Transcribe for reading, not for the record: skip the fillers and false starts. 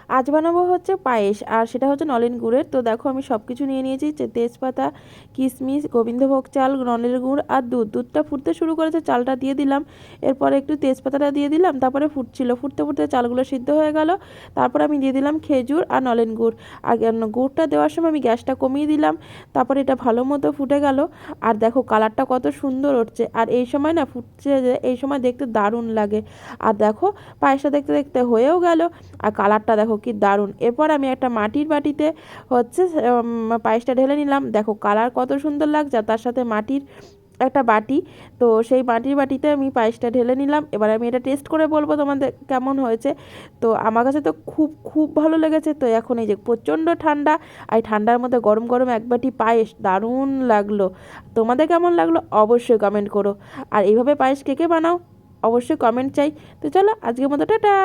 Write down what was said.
আজ বানাবো হচ্ছে পায়েস, আর সেটা হচ্ছে নলেন গুড়ের। তো দেখো আমি সব কিছু নিয়ে নিয়েছি, তেজপাতা, কিশমিশ, গোবিন্দভোগ চাল, নলেন গুড় আর দুধটা ফুটতে শুরু করেছে, চালটা দিয়ে দিলাম। এরপরে একটু তেজপাতাটা দিয়ে দিলাম, তারপরে ফুটছিল, ফুটতে ফুটতে চালগুলো সিদ্ধ হয়ে গেল। তারপরে আমি দিয়ে দিলাম খেজুর আর নলেন গুড়। আর গুড়টা দেওয়ার সময় আমি গ্যাসটা কমিয়ে দিলাম। তারপরে এটা ভালো মতো ফুটে গেল। আর দেখো কালারটা কত সুন্দর হচ্ছে, আর এই সময় না ফুটছে যে, এই সময় দেখতে দারুণ লাগে। আর দেখো পায়েসটা দেখতে দেখতে হয়েও গেল। আর কালারটা দেখো কি দারুণ। এরপর আমি একটা মাটির বাটিতে হচ্ছে পায়েসটা ঢেলে নিলাম। দেখো কালার কত সুন্দর লাগছে, আর তার সাথে মাটির একটা বাটি। তো সেই মাটির বাটিতে আমি পায়েসটা ঢেলে নিলাম। এবার আমি এটা টেস্ট করে বলবো তোমাদের কেমন হয়েছে। তো আমার কাছে তো খুব খুব ভালো লেগেছে। তো এখন এই যে প্রচণ্ড ঠান্ডা, আর ঠান্ডার মধ্যে গরম গরম এক বাটি পায়েস দারুণ লাগলো। তোমাদের কেমন লাগলো অবশ্যই কমেন্ট করো। আর এইভাবে পায়েস কে কে বানাও অবশ্যই কমেন্ট চাই। তো চলো আজকের মতো টাটা।